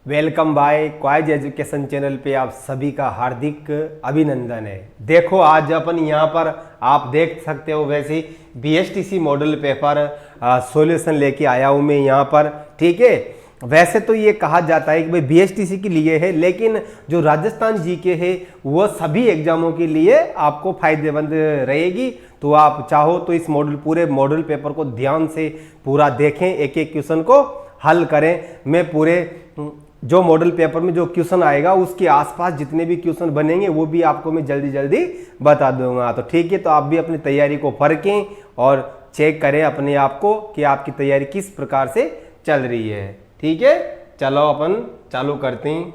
Welcome bye क्वाइज education channel पे आप सभी का हार्दिक अभिनंदन है। देखो आज अपन यहाँ पर आप देख सकते हो वैसे बीएसटीसी मॉडल पेपर सॉल्यूशन लेके आया हूँ मैं यहाँ पर। ठीक है, वैसे तो ये कहा जाता है कि भाई बीएसटीसी के लिए है, लेकिन जो राजस्थान जीके है वो सभी एग्जामों के लिए आपको फायदेमंद रहेगी। तो आप चाहो तो इस पूरे मॉडल पेपर को ध्यान से पूरा देखें, एक एक क्वेश्चन को हल करें। मैं पूरे जो मॉडल पेपर में जो क्वेश्चन आएगा उसके आसपास जितने भी क्वेश्चन बनेंगे वो भी आपको मैं जल्दी जल्दी बता दूंगा। तो ठीक है, तो आप भी अपनी तैयारी को परखें और चेक करें अपने आप को कि आपकी तैयारी किस प्रकार से चल रही है। ठीक है, चलो अपन चालू करते हैं।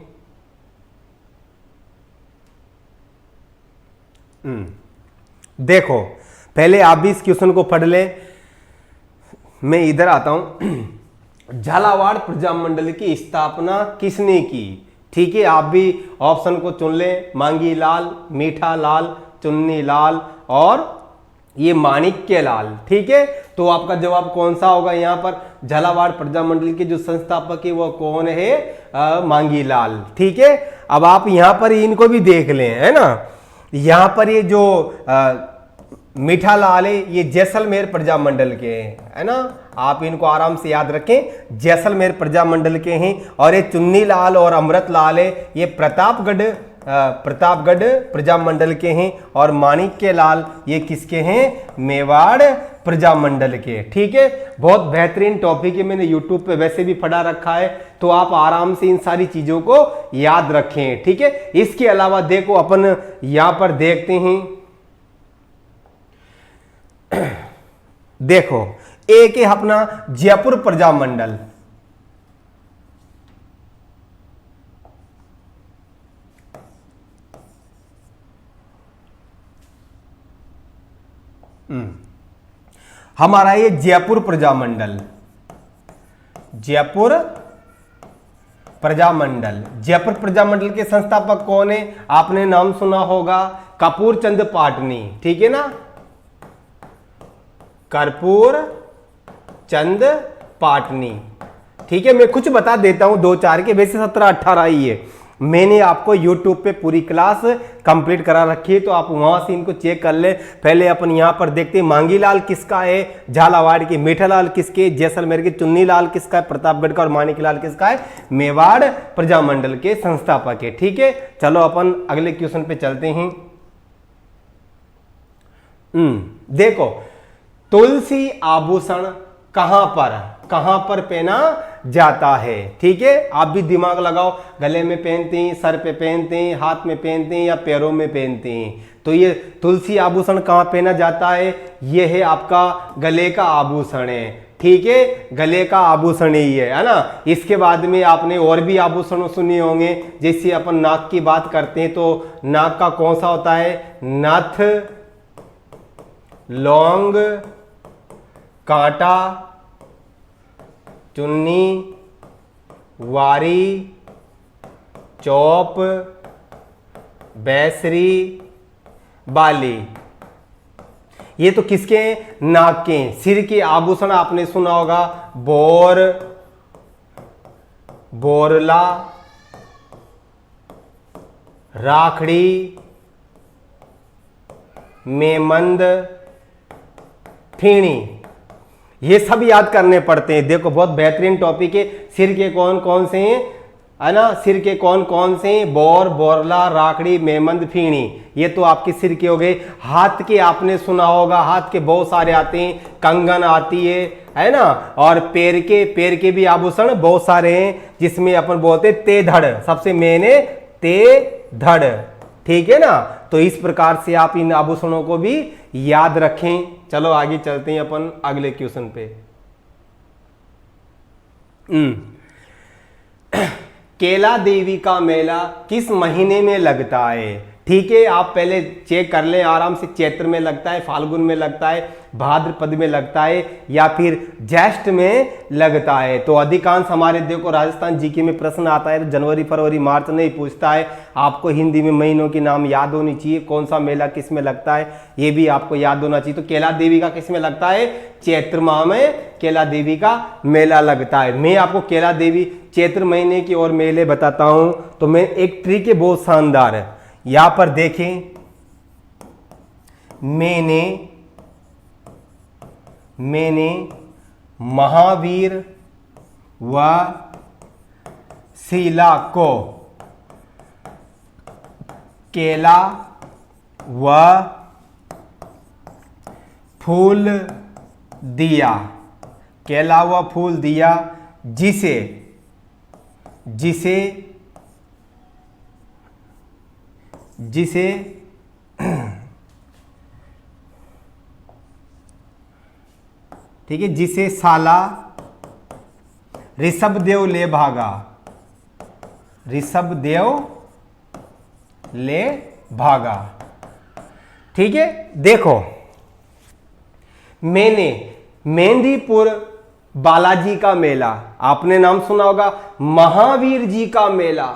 देखो पहले आप भी इस क्वेश्चन को पढ़ लें। मैं इधर आता हूं। झालावाड़ प्रजामंडल की स्थापना किसने की? ठीक है, आप भी ऑप्शन को चुन लें। मांगी लाल, मीठा लाल, चुन्नी लाल और ये माणिक्य लाल। ठीक है, तो आपका जवाब कौन सा होगा? यहाँ पर झालावाड़ प्रजामंडल के जो संस्थापक है वो कौन है? मांगी लाल। ठीक है, अब आप यहाँ पर इनको भी देख लें, है ना। यहाँ पर ये जो मीठा लाल है ये जैसलमेर प्रजामंडल के हैं, है ना। आप इनको आराम से याद रखें, जैसलमेर प्रजामंडल के हैं। और ये चुन्नी लाल और अमृत लाल है ये प्रतापगढ़ प्रजामंडल के हैं। और माणिक्य लाल ये किसके हैं? मेवाड़ प्रजामंडल के। ठीक है, बहुत बेहतरीन टॉपिक है, मैंने यूट्यूब पे वैसे भी पढ़ा रखा है, तो आप आराम से इन सारी चीजों को याद रखें। ठीक है, इसके अलावा देखो अपन यहां पर देखते हैं। देखो एक है अपना जयपुर प्रजामंडल। हमारा ये जयपुर प्रजामंडल, जयपुर प्रजामंडल के संस्थापक कौन है? आपने नाम सुना होगा कपूर चंद पाटनी। ठीक है ना, कर्पूर चंद पाटनी। ठीक है, मैं कुछ बता देता हूं, 2-4 के, वैसे 17-18 ही है। मैंने आपको YouTube पे पूरी क्लास कंप्लीट करा रखी है, तो आप वहां से इनको चेक कर ले। पहले अपन यहां पर देखते हैं मांगी लाल किसका है, झालावाड़ के। मीठा लाल किसके? जैसलमेर के। चुन्नी लाल किसका है? प्रतापगढ़ का। और माणिक लाल किसका है? मेवाड़ प्रजामंडल के संस्थापक है। ठीक है, चलो अपन अगले क्वेश्चन पे चलते हैं। देखो तुलसी आभूषण कहां पर पहना जाता है? ठीक है, आप भी दिमाग लगाओ। गले में पहनते हैं, सर पे पहनते हैं, हाथ में पहनते हैं या पैरों में पहनते हैं? तो ये तुलसी आभूषण कहां पहना जाता है? ये है आपका गले का आभूषण है। ठीक है, गले का आभूषण ही है ना। इसके बाद में आपने और भी आभूषण सुने होंगे, जैसे अपन नाक की बात करते हैं तो नाक का कौन सा होता है? नथ, लौंग, कांटा, चुन्नी, वारी, चौप, बैसरी, बाली। ये तो किसके हैं? नाक के। सिर के आभूषण आपने सुना होगा बोर, बोरला, राखड़ी, मेमंद, फीणी। ये सब याद करने पड़ते हैं। देखो बहुत बेहतरीन टॉपिक है। सिर के कौन कौन से हैं, है ना। सिर के कौन कौन से हैं? बोर, बोरला, राखड़ी, मेमंद, फीणी। ये तो आपके सिर के हो गए। हाथ के आपने सुना होगा, हाथ के बहुत सारे आते हैं। कंगन आती है ना। और पैर के भी आभूषण बहुत सारे हैं, जिसमें अपन बोलते हैं तेधड़। सबसे मेन है तेधड़। ठीक है ना, तो इस प्रकार से आप इन आभूषणों को भी याद रखें। चलो आगे चलते हैं अपन अगले क्वेश्चन पे। केला देवी का मेला किस महीने में लगता है? ठीक है, आप पहले चेक कर लें आराम से। चैत्र में लगता है, फाल्गुन में लगता है, भाद्रपद में लगता है या फिर ज्येष्ठ में लगता है? तो अधिकांश हमारे देखो राजस्थान जीके में प्रश्न आता है तो जनवरी, फरवरी, मार्च नहीं पूछता है। आपको हिंदी में महीनों के नाम याद होनी चाहिए, कौन सा मेला किस में लगता है ये भी आपको याद होना चाहिए। तो केला देवी का किस में लगता है? चैत्र माह में केला देवी का मेला लगता है। मैं आपको केला देवी चैत्र महीने की और मेले बताता हूं। तो मैं एक ट्रिक है बहुत शानदार है, यहां पर देखें, मैंने महावीर व शीला को केला व फूल दिया, केला व फूल दिया, जिसे ठीक है, जिसे साला ऋषभदेव ले भागा, ऋषभदेव ले भागा। ठीक है, देखो, मैंने मेहंदीपुर बालाजी का मेला, आपने नाम सुना होगा, महावीर जी का मेला,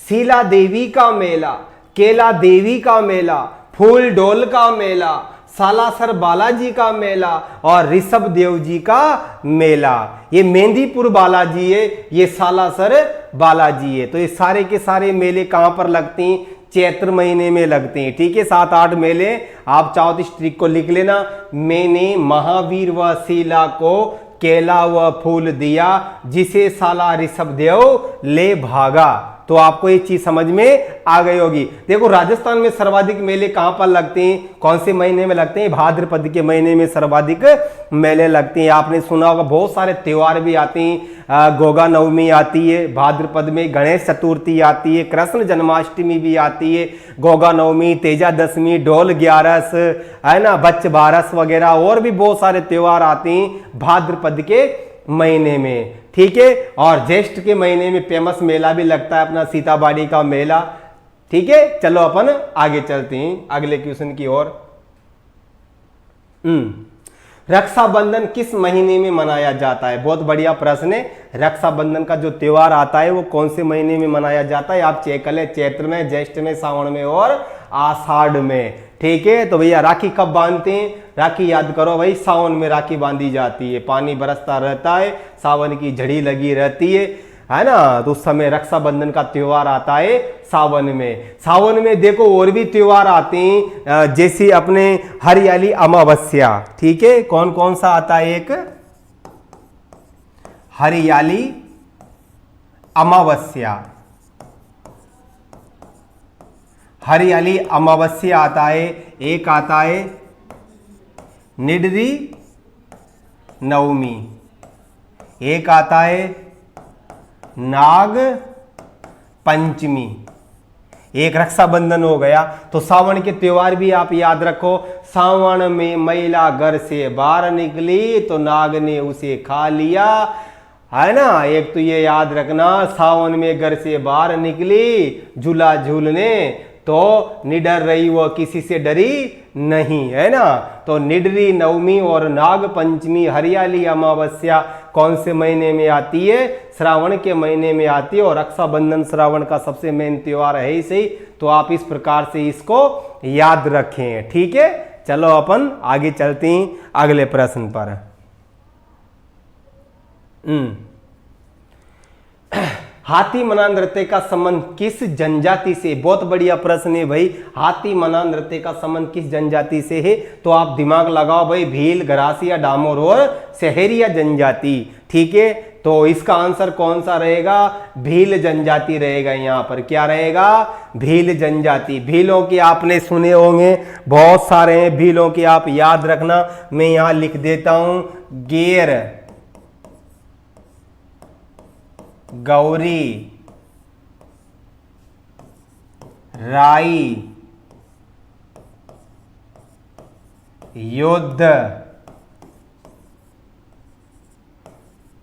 शीला देवी का मेला, केला देवी का मेला, फूल डोल का मेला, सालासर बालाजी का मेला और ऋषभ देव जी का मेला। ये मेहंदीपुर बालाजी है, ये सालासर बालाजी है। तो ये सारे के सारे मेले कहां पर लगते हैं? चैत्र महीने में लगते हैं। ठीक है, 7-8 मेले आप चाहो तो इस ट्रिक को लिख लेना। मैंने महावीर व शीला को केला व फूल दिया, जिसे साला ऋषभदेव ले भागा। तो आपको ये चीज समझ में आ गई होगी। देखो, राजस्थान में सर्वाधिक मेले कहां पर लगते हैं, कौन से महीने में लगते हैं? भाद्रपद के महीने में सर्वाधिक मेले लगते हैं। आपने सुना होगा बहुत सारे त्योहार भी आते हैं, गोगा नवमी आती है भाद्रपद में, गणेश चतुर्थी आती है, कृष्ण जन्माष्टमी भी आती है, गोगा नवमी, तेजा दशमी, डोल 11 है ना, बच्च बारस वगैरह, और भी बहुत सारे त्योहार आते हैं भाद्रपद के महीने में। ठीक है, और ज्येष्ठ के महीने में फेमस मेला भी लगता है अपना सीताबाड़ी का मेला। ठीक है, चलो अपन आगे चलते हैं अगले क्वेश्चन की ओर। रक्षाबंधन किस महीने में मनाया जाता है? बहुत बढ़िया प्रश्न है। रक्षाबंधन का जो त्योहार आता है वो कौन से महीने में मनाया जाता है? आप चेक कर लें, चैत्र में, ज्येष्ठ में, सावन में और आषाढ़ में। ठीक है, तो भैया राखी कब बांधते हैं? राखी याद करो भाई, सावन में राखी बांधी जाती है, पानी बरसता रहता है, सावन की झड़ी लगी रहती है ना, तो उस समय रक्षाबंधन का त्योहार आता है सावन में। सावन में देखो और भी त्योहार आते हैं, जैसे अपने हरियाली अमावस्या। ठीक है, कौन कौन सा आता है? एक हरियाली अमावस्या, हरियाली अमावस्या आता है। एक आता है निडरी नवमी, एक आता है नाग पंचमी, एक रक्षाबंधन हो गया। तो सावन के त्योहार भी आप याद रखो। सावन में महिला घर से बाहर निकली तो नाग ने उसे खा लिया, है ना। एक तो ये याद रखना, सावन में घर से बाहर निकली झूला झूलने तो निडर रही, वो किसी से डरी नहीं, है ना। तो निडरी नवमी और नाग पंचमी, हरियाली अमावस्या कौन से महीने में आती है? श्रावण के महीने में आती है। और रक्षाबंधन श्रावण का सबसे मेन त्योहार है ही सही, तो आप इस प्रकार से इसको याद रखें। ठीक है, चलो अपन आगे चलते हैं अगले प्रश्न पर। हाथी मना नृत्य का संबंध किस जनजाति से? बहुत बढ़िया प्रश्न है भाई। हाथी मना नृत्य का संबंध किस जनजाति से है? तो आप दिमाग लगाओ भाई, भील, गरासिया, डामोर और सहरिया जनजाति। ठीक है, तो इसका आंसर कौन सा रहेगा? भील जनजाति रहेगा। यहाँ पर क्या रहेगा? भील जनजाति। भीलों के आपने सुने होंगे, बहुत सारे हैं भीलों के, आप याद रखना। मैं यहाँ लिख देता हूं, गेर, गौरी, राई, युद्ध,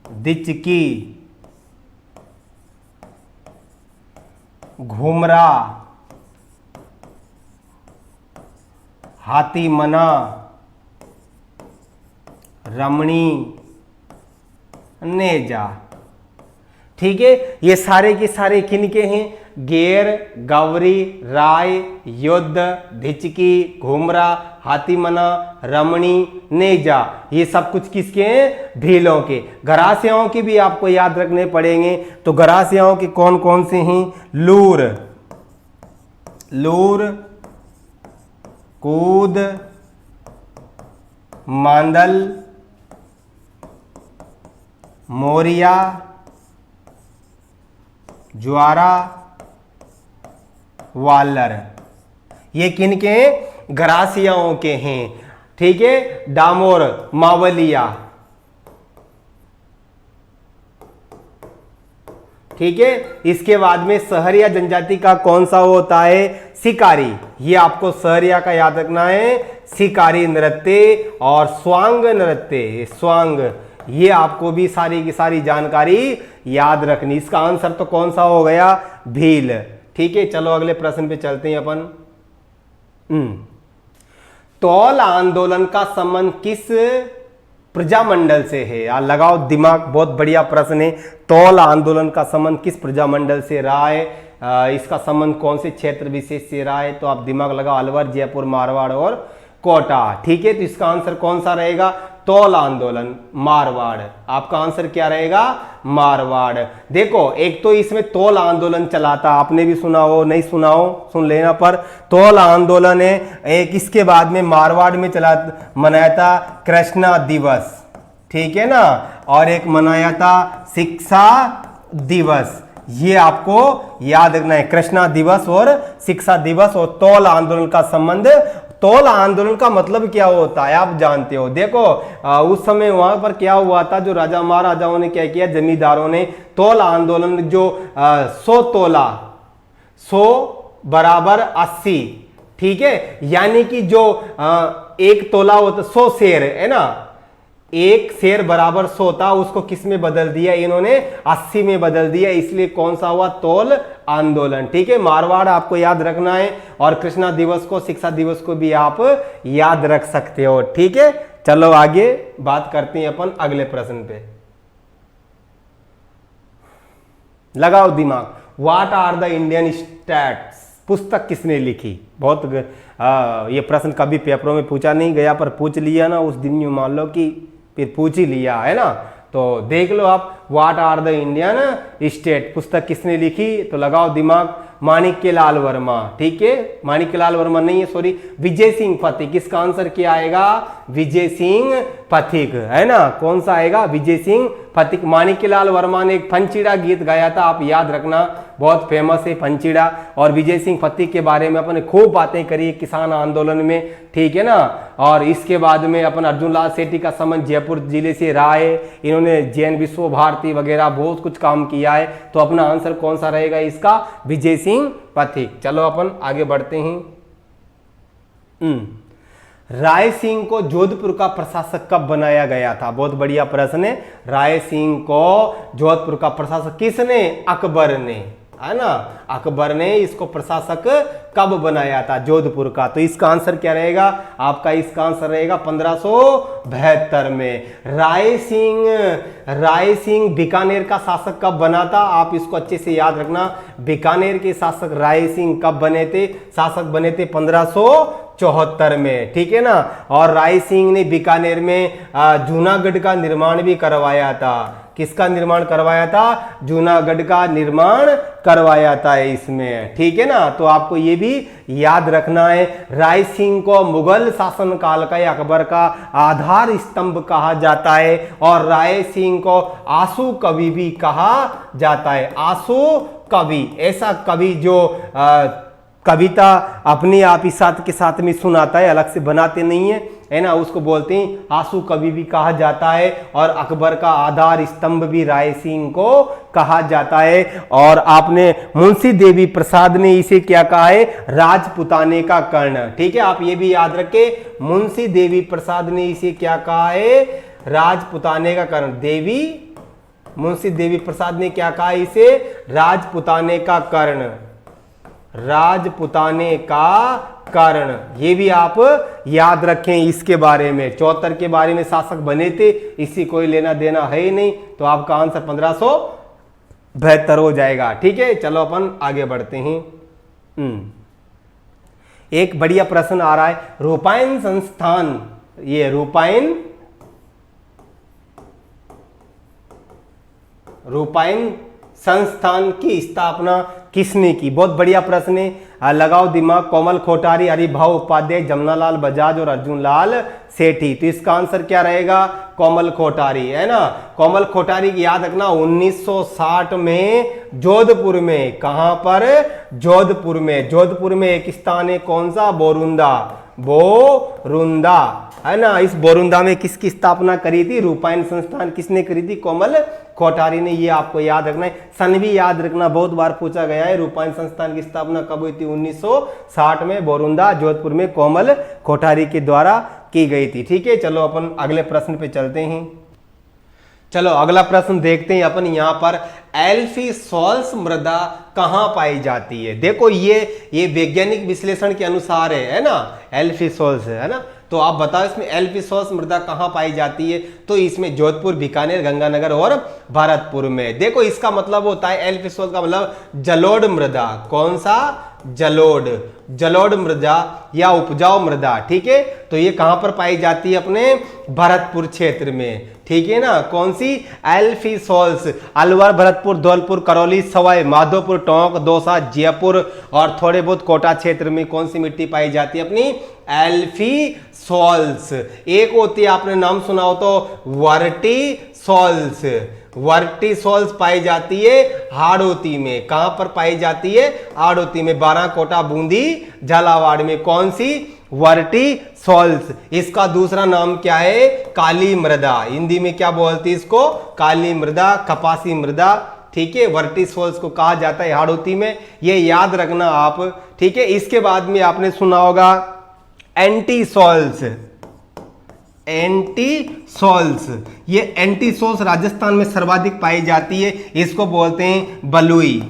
दिचकी, घुमरा, हाथी मना, रमणी, नेजा। ठीक है, ये सारे के सारे किनके हैं? गेर, गौरी, राय, युद्ध, धिचकी, घुमरा, हाथी मना, रमणी, नेजा, ये सब कुछ किसके हैं? भीलों के। गरासियाओं की भी आपको याद रखने पड़ेंगे। तो गरासियाओं के कौन कौन से हैं? लूर, लूर, कूद, मांदल, मोरिया, ज्वारा, वालर, ये किन के हैं? गरासियाओं के हैं। ठीक है। डामोर, मावलिया, ठीक है। इसके बाद में सहरिया जनजाति का कौन सा होता है? शिकारी। ये आपको सहरिया का याद रखना है। शिकारी नृत्य और स्वांग नृत्य, स्वांग, ये आपको भी सारी की सारी जानकारी याद रखनी। इसका आंसर तो कौन सा हो गया? भील। ठीक है। चलो अगले प्रश्न पे चलते हैं अपन। तौल आंदोलन का संबंध किस प्रजामंडल से है? यार लगाओ दिमाग, बहुत बढ़िया प्रश्न है। तौल आंदोलन का संबंध किस प्रजामंडल से रहा है? इसका संबंध कौन से क्षेत्र विशेष से रहा है? तो आप दिमाग लगाओ, अलवर, जयपुर, मारवाड़ और कोटा। ठीक है। तो इसका आंसर कौन सा रहेगा? तौल आंदोलन, मारवाड़। आपका आंसर क्या रहेगा? मारवाड़। देखो, एक तो इसमें तौल आंदोलन चला था, आपने भी सुना हो, नहीं सुना हो सुन लेना। पर तौल आंदोलन है एक, इसके बाद में मारवाड़ में चला, मनाया था कृष्णा दिवस, ठीक है ना, और एक मनाया था शिक्षा दिवस। ये आपको याद रखना है, कृष्णा दिवस और शिक्षा दिवस। और तौल आंदोलन का संबंध, तौल आंदोलन का मतलब क्या होता है आप जानते हो। देखो उस समय वहां पर क्या हुआ था, जो राजा महाराजाओं ने क्या किया, जमींदारों ने तौल आंदोलन, जो 100 तोला, 100 बराबर 80, ठीक है, यानी कि जो एक तोला होता 100 शेर है ना, एक शेर बराबर 100 था, उसको किस में बदल दिया इन्होंने? 80 में बदल दिया। इसलिए कौन सा हुआ? तौल आंदोलन। ठीक है। मारवाड़ आपको याद रखना है, और कृष्णा दिवस को, शिक्षा दिवस को भी आप याद रख सकते हो। ठीक है। चलो आगे बात करते हैं अपन अगले प्रश्न पे। लगाओ दिमाग। What are the Indian states? पुस्तक किसने लिखी? बहुत ये प्रश्न कभी पेपरों में पूछा नहीं गया, पर पूछ लिया ना उस दिन, यूं मान लो कि फिर पूछ ही लिया है ना। तो देख लो आप, what are the Indian state, पुस्तक किसने लिखी? तो लगाओ दिमाग, माणिक्यलाल वर्मा। ठीक है। माणिक्यलाल वर्मा नहीं है, सॉरी, विजय सिंह पथिक। इसका आंसर क्या आएगा? विजय सिंह पथिक, है ना। कौन सा आएगा? विजय सिंह पथिक। माणिक्यलाल वर्मा ने एक पंचीड़ा गीत गाया था, आप याद रखना, बहुत फेमस है पंचीड़ा। और विजय सिंह पथिक के बारे में अपने खूब बातें करी किसान आंदोलन में, ठीक है ना। और इसके बाद में अपन अर्जुन लाल सेठी का संबंध जयपुर जिले से रहा है, इन्होंने जैन विश्व भारती वगैरह बहुत कुछ काम किया है। तो अपना आंसर कौन सा रहेगा इसका? विजय सिंह पथिक। चलो अपन आगे बढ़ते हैं। राय सिंह को जोधपुर का प्रशासक कब बनाया गया था? बहुत बढ़िया प्रश्न है। राय सिंह को जोधपुर का प्रशासक किसने? अकबर ने, है ना। अकबर ने इसको प्रशासक कब बनाया था जोधपुर का? तो इसका आंसर क्या रहेगा आपका? इसका आंसर रहेगा 1572 में। राय सिंह बीकानेर का शासक कब बना था? आप इसको अच्छे से याद रखना। बीकानेर के शासक राय सिंह कब बने थे? शासक बने थे 1574 में, ठीक है ना। और राय सिंह ने बीकानेर में जूनागढ़ का निर्माण भी करवाया था। किसका निर्माण करवाया था? जूनागढ़ का निर्माण करवाया था इसमें, ठीक है ना। तो आपको ये भी याद रखना है। राय सिंह को मुगल शासनकाल का या अकबर का आधार स्तंभ कहा जाता है, और राय सिंह को आंसू कवि भी कहा जाता है। आंसू कवि, ऐसा कवि जो कविता अपने आप ही साथ के साथ में सुनाता है, अलग से बनाते नहीं है ना, उसको बोलते हैं आंसू कवि भी कहा जाता है। और अकबर का आधार स्तंभ भी राय सिंह को कहा जाता है। और आपने मुंशी देवी प्रसाद ने इसे क्या कहा है? राजपुताने का कर्ण, ठीक है। आप ये भी याद रखें, मुंशी देवी प्रसाद ने इसे क्या कहा है? राजपुताने का कर्ण। मुंशी देवी प्रसाद ने क्या कहा इसे? राजपुताने का कर्ण, राजपुताने का कर्ण। ये भी आप याद रखें इसके बारे में। 74 के बारे में शासक बने थे, इसी कोई लेना देना है ही नहीं। तो आपका आंसर 1572 हो जाएगा, ठीक है। चलो अपन आगे बढ़ते हैं। एक बढ़िया प्रश्न आ रहा है, रूपायन संस्थान, ये रूपायन संस्थान की स्थापना किसने की? बहुत बढ़िया प्रश्न है, लगाओ दिमाग। कोमल कोठारी, हरिभाऊ उपाध्याय, जमनालाल बजाज और अर्जुन लाल सेठी। तो इसका आंसर क्या रहेगा? कोमल कोठारी, है ना। कोमल कोठारी की याद रखना 1960 में जोधपुर में, कहां पर? जोधपुर में। जोधपुर में एक स्थान है, कौन सा? बोरुंदा, बोरुंदा, है ना। इस बोरुंदा में किसकी स्थापना करी थी? रूपायन संस्थान किसने करी थी? कोमल कोठारी ने। ये आपको याद रखना है, सन भी याद रखना, बहुत बार पूछा गया है। रूपायन संस्थान की स्थापना कब हुई थी? 1960 में बोरुंदा, जोधपुर में कोमल कोठारी के द्वारा की गई थी। ठीक है, चलो अपन अगले प्रश्न पे चलते हैं। चलो अगला प्रश्न देखते हैं अपन। यहां पर एल्फीसॉल्स मृदा कहां पाई जाती है? देखो ये वैज्ञानिक विश्लेषण के अनुसार है ना, एल्फीसॉल्स, है ना। तो आप बताओ इसमें एल्फीसॉल्स मृदा कहां पाई जाती है? तो इसमें जोधपुर, बीकानेर, गंगानगर और भरतपुर में। देखो इसका मतलब होता है, एल्फीसॉल्स का मतलब जलोढ़ मृदा। कौन सा? जलोढ़ मृदा या उपजाऊ मृदा। ठीक है, तो ये कहां पर पाई जाती है? अपने भरतपुर क्षेत्र में। ठीक है ना। कौन सी? एल्फीसॉल्स। अलवर, भरतपुर, धौलपुर, करौली, सवाई माधोपुर, टोंक, दौसा, जयपुर और थोड़े बहुत कोटा क्षेत्र में कौन सी मिट्टी पाई जाती है? अपनी एल्फीसॉल्स। एक होती है, आपने नाम सुना हो तो, वर्टिसॉल्स। वर्टिसॉल्स पाई जाती है हाड़ौती में। कहां पर पाई जाती है? हाड़ौती में, बाराकोटा, बूंदी, झालावाड़ में। कौन सी? वर्टिसॉल्स। इसका दूसरा नाम क्या है? काली मृदा। हिंदी में क्या बोलती है इसको? काली मृदा, कपासी मृदा। ठीक है, वर्टिसॉल्स को कहा जाता है हाड़ौती में, ये याद रखना आप। ठीक है, इसके बाद में आपने सुना होगा एंटीसॉल्स। एंटीसॉल्स, ये एंटीसॉल्स राजस्थान में सर्वाधिक पाई जाती है। इसको बोलते हैं बलुई,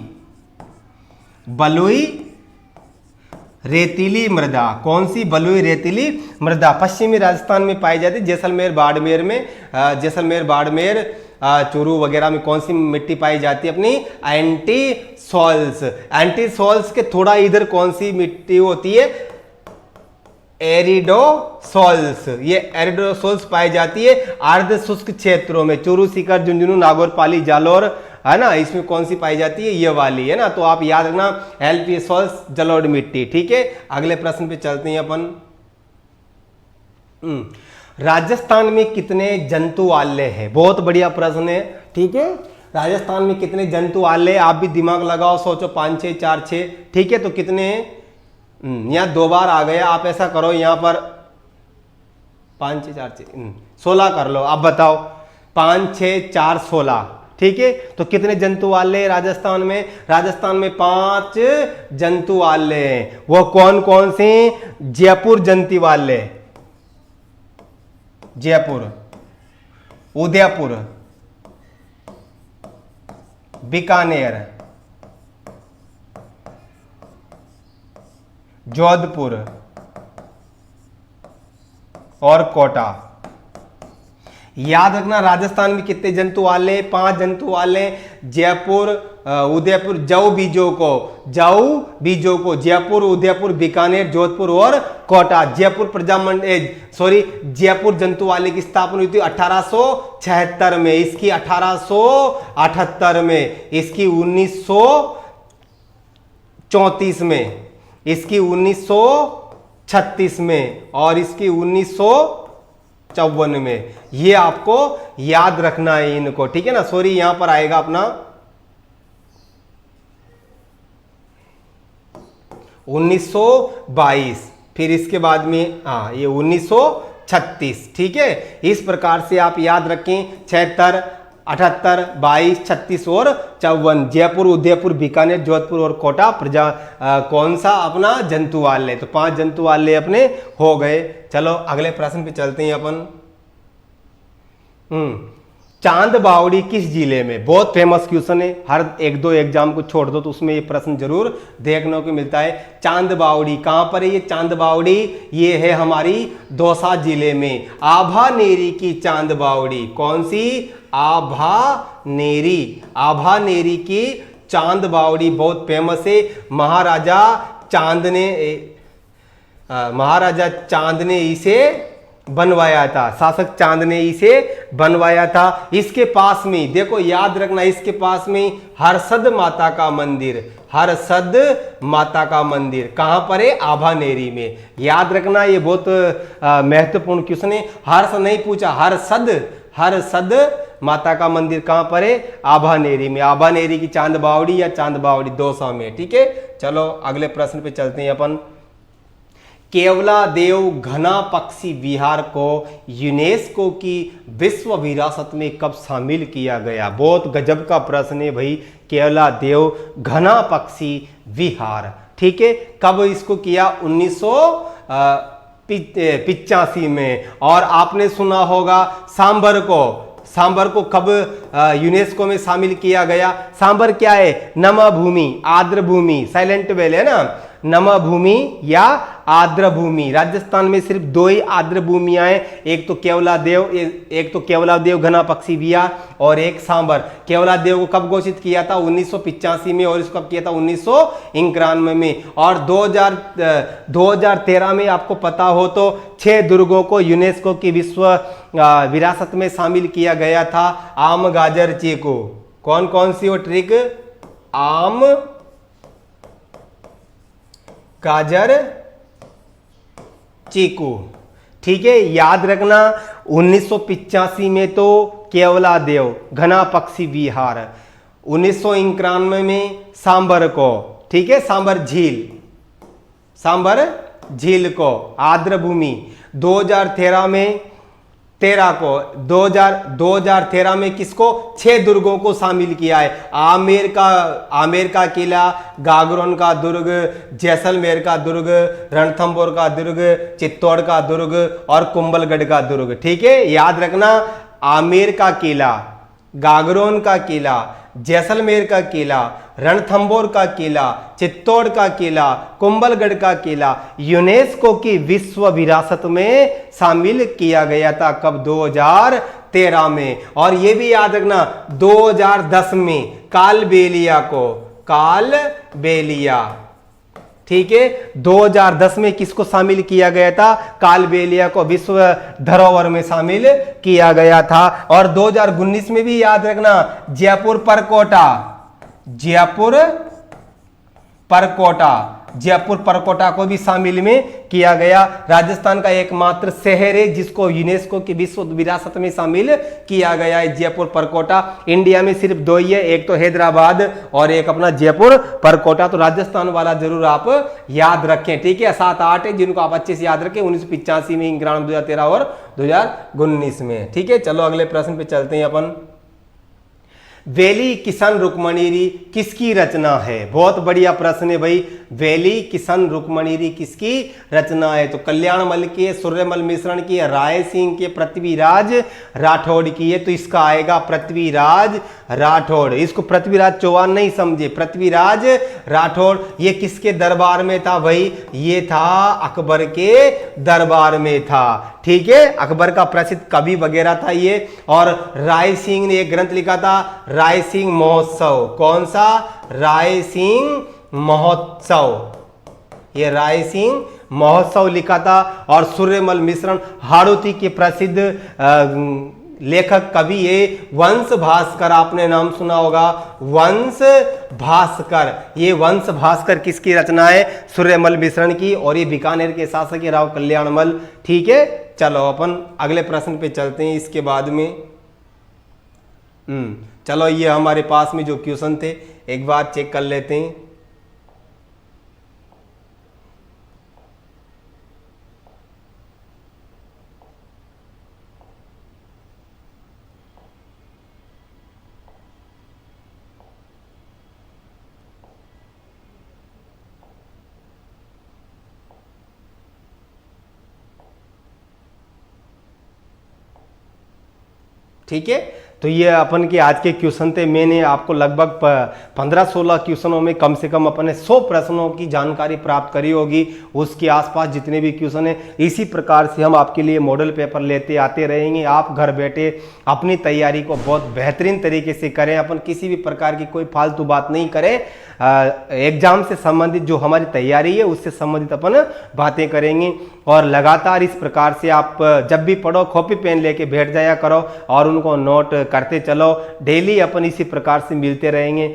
बलुई रेतीली मृदा। कौन सी? बलुई रेतीली मृदा। पश्चिमी राजस्थान में पाई जाती है, जैसलमेर, बाड़मेर में, जैसलमेर, बाड़मेर, चूरू वगैरह में कौन सी मिट्टी पाई जाती है? अपनी एंटीसॉल्स। एंटीसॉल्स के थोड़ा इधर कौन सी मिट्टी होती है? एरिडोसॉल्स। ये एरिडोसॉल्स पाई जाती है अर्ध शुष्क क्षेत्रों में, चूरू, सीकर, झुंझुनू, नागौर, पाली, जालोर, है ना। इसमें कौन सी पाई जाती है? ये वाली, है ना। तो आप याद रखना एल्फीसॉल्स, जलोढ़ मिट्टी। ठीक है, अगले प्रश्न पे चलते हैं अपन। राजस्थान में कितने जंतुआलय है? बहुत बढ़िया प्रश्न है। ठीक है, राजस्थान में कितने जंतुआलय? आप भी दिमाग लगाओ, सोचो, 5, 6, 4, 6। ठीक है, तो कितने हैं? यहां 2 बार आ गया। आप ऐसा करो, यहां पर 5, 6, 4, 6, 16 कर लो। आप बताओ, 5, 6, 4, 16। ठीक है, तो कितने जंतुआलय राजस्थान में? राजस्थान में 5 जंतुआलय हैं। वो कौन कौन से? जयपुर जंतुआलय, जयपुर, उदयपुर, बीकानेर, जोधपुर और कोटा। याद रखना राजस्थान में कितने जंतुआलय? 5 जंतुआलय। जयपुर, उदयपुर, जऊ बीजों को जयपुर, उदयपुर, बीकानेर, जोधपुर और कोटा। जयपुर प्रजामंडल, सॉरी, जयपुर जंतुआलय की स्थापना हुई थी 1876 में। इसकी 1878 में, इसकी 1934 में, इसकी 1936 में और इसकी 1954 में। ये आपको याद रखना है इनको। ठीक है ना। सॉरी, यहां पर आएगा अपना 1922, फिर इसके बाद में ये 1936। ठीक है, इस प्रकार से आप याद रखें 76, 78, 22, 36 और 54। जयपुर, उदयपुर, बीकानेर, जोधपुर और कोटा कौन सा? अपना जंतुआलय। तो 5 जंतुआलय अपने हो गए। चलो अगले प्रश्न पे चलते हैं अपन। चांद बावड़ी किस जिले में? बहुत फेमस क्वेश्चन है, हर 1-2 एग्जाम को छोड़ दो तो उसमें ये प्रश्न जरूर देखने को मिलता है। चांद बावड़ी कहां पर है? ये चांद बावड़ी ये है हमारी दौसा जिले में। आभानेरी की चांद बावड़ी। कौन सी? आभानेरी। आभानेरी की चांद बावड़ी बहुत फेमस है। महाराजा चांद ने महाराजा चांद ने इसे बनवाया था, शासक चांद ने इसे बनवाया था। इसके पास में देखो, याद रखना, इसके पास में हरसद माता का मंदिर, हरसद माता का मंदिर कहां पर है? आभानेरी में। याद रखना, ये बहुत महत्वपूर्ण क्वेश्चन है। हर्ष नहीं पूछा, हरसद, हरसद माता का मंदिर कहां पर है? आभानेरी में। आभानेरी की चांद बावड़ी या चांद बावड़ी दौसा में। ठीक है, चलो अगले प्रश्न पे चलते हैं अपन। केवलादेव घना पक्षी विहार को यूनेस्को की विश्व विरासत में कब शामिल किया गया? बहुत गजब का प्रश्न है भाई। केवलादेव घना पक्षी विहार, ठीक है, कब इसको किया? 1985 में। और आपने सुना होगा सांबर को, सांबर को कब यूनेस्को में शामिल किया गया? सांबर क्या है? नम भूमि, आर्द्र भूमि, साइलेंट वेल है ना, नम भूमि या आर्द्र भूमि। राजस्थान में सिर्फ दो ही आर्द्र भूमियां हैं, एक तो केवलादेव घना पक्षी विहार और एक सांबर। केवलादेव को कब घोषित किया था? 1985 में। और इसको कब किया था? 1991 में। और 2013 में आपको पता हो तो 6 दुर्गों को यूनेस्को की विश्व विरासत में शामिल किया गया था। आम, गाजर, चीकू। कौन कौन सी वो ट्रिक? आम, गाजर, चीकू। ठीक है, याद रखना 1985 में तो केवलादेव घना पक्षी विहार, 1991 में सांबर को, ठीक है, सांबर झील, सांबर झील को आर्द्र भूमि, 2013 में 2013 में किसको? 6 दुर्गों को शामिल किया है। आमेर का किला, गागरोन का दुर्ग, जैसलमेर का दुर्ग, रणथंभौर का दुर्ग, चित्तौड़ का दुर्ग और कुंभलगढ़ का दुर्ग। ठीक है, याद रखना, आमेर का किला, गागरोन का किला, जैसलमेर का किला, रणथंभौर का किला, चित्तौड़ का किला, कुंभलगढ़ का किला यूनेस्को की विश्व विरासत में शामिल किया गया था। कब? 2013 में। और यह भी याद रखना 2010 में कालबेलिया को, कालबेलिया, ठीक है, 2010 में किसको शामिल किया गया था? कालबेलिया को विश्व धरोहर में शामिल किया गया था। और 2019 में भी याद रखना जयपुर परकोटा, जयपुर परकोटा को भी शामिल में किया गया। राजस्थान का एकमात्र शहर है जिसको यूनेस्को की विश्व विरासत में शामिल किया गया है, जयपुर परकोटा। इंडिया में सिर्फ 2 ही है, एक तो हैदराबाद और एक अपना जयपुर परकोटा। तो राजस्थान वाला जरूर आप याद रखें, ठीक है। 7-8 है जिनको आप अच्छे से याद रखें, 1985 में, 2013 और 2019 में, ठीक है। चलो अगले प्रश्न पे चलते हैं अपन। वेली किशन रुक्मणीरी किसकी रचना है? बहुत बढ़िया प्रश्न है भाई। वेली किशन रुक्मणीरी किसकी रचना है? तो कल्याणमल की है, सूर्यमल मिश्रण की है, राय सिंह के, पृथ्वीराज राठौड़ की है। तो इसका आएगा पृथ्वीराज राठौड़। इसको पृथ्वीराज चौहान नहीं समझे, पृथ्वीराज राठौड़। ये किसके दरबार में था भाई? ये था अकबर के दरबार में था, ठीक है। अकबर का प्रसिद्ध कवि वगैरह था ये। और राय सिंह ने एक ग्रंथ लिखा था, राय सिंह महोत्सव। कौन सा? राय सिंह महोत्सव। ये राय सिंह महोत्सव लिखा था। और सूर्यमल मिश्रण हाड़ौती के प्रसिद्ध लेखक कवि है। वंश भास्कर, आपने नाम सुना होगा, वंश भास्कर। ये वंश भास्कर किसकी रचना है? सूर्यमल मिश्रण की। और ये बीकानेर के शासक है राव कल्याणमल, ठीक है। चलो अपन अगले प्रश्न पे चलते हैं इसके बाद में। चलो ये हमारे पास में जो क्वेश्चन थे एक बार चेक कर लेते हैं। ठीक है, तो ये अपन के आज के क्वेश्चन थे। मैंने आपको लगभग 15-16 क्वेश्चनों में कम से कम अपने 100 प्रश्नों की जानकारी प्राप्त करी होगी। उसके आसपास जितने भी क्वेश्चन है, इसी प्रकार से हम आपके लिए मॉडल पेपर लेते आते रहेंगे। आप घर बैठे अपनी तैयारी को बहुत बेहतरीन तरीके से करें। अपन किसी भी प्रकार की कोई फालतू बात नहीं करें। एग्जाम से संबंधित जो हमारी तैयारी है उससे संबंधित अपन बातें करेंगे। और लगातार इस प्रकार से आप जब भी पढ़ो कॉपी पेन लेके बैठ जाया करो और उनको नोट करते चलो। डेली अपन इसी प्रकार से मिलते रहेंगे।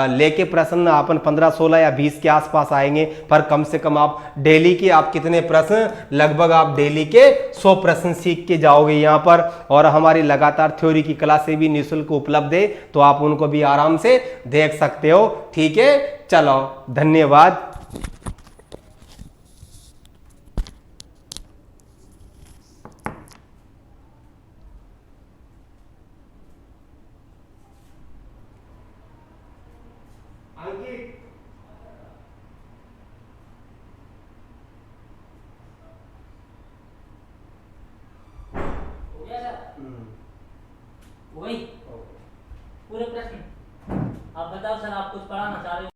लेके प्रश्न अपन 15, 16 या 20 के आसपास आएंगे, पर कम से कम आप डेली के आप कितने प्रश्न, लगभग आप डेली के 100 प्रश्न सीख के जाओगे यहाँ पर। और हमारी लगातार थ्योरी की क्लासें भी निःशुल्क उपलब्ध है, तो आप उनको भी आराम से देख सकते हो। ठीक है, चलो धन्यवाद। हो गया सर? वही पूरे प्रश्न। आप बताओ सर, आप कुछ पढ़ाना चाह रहे हो?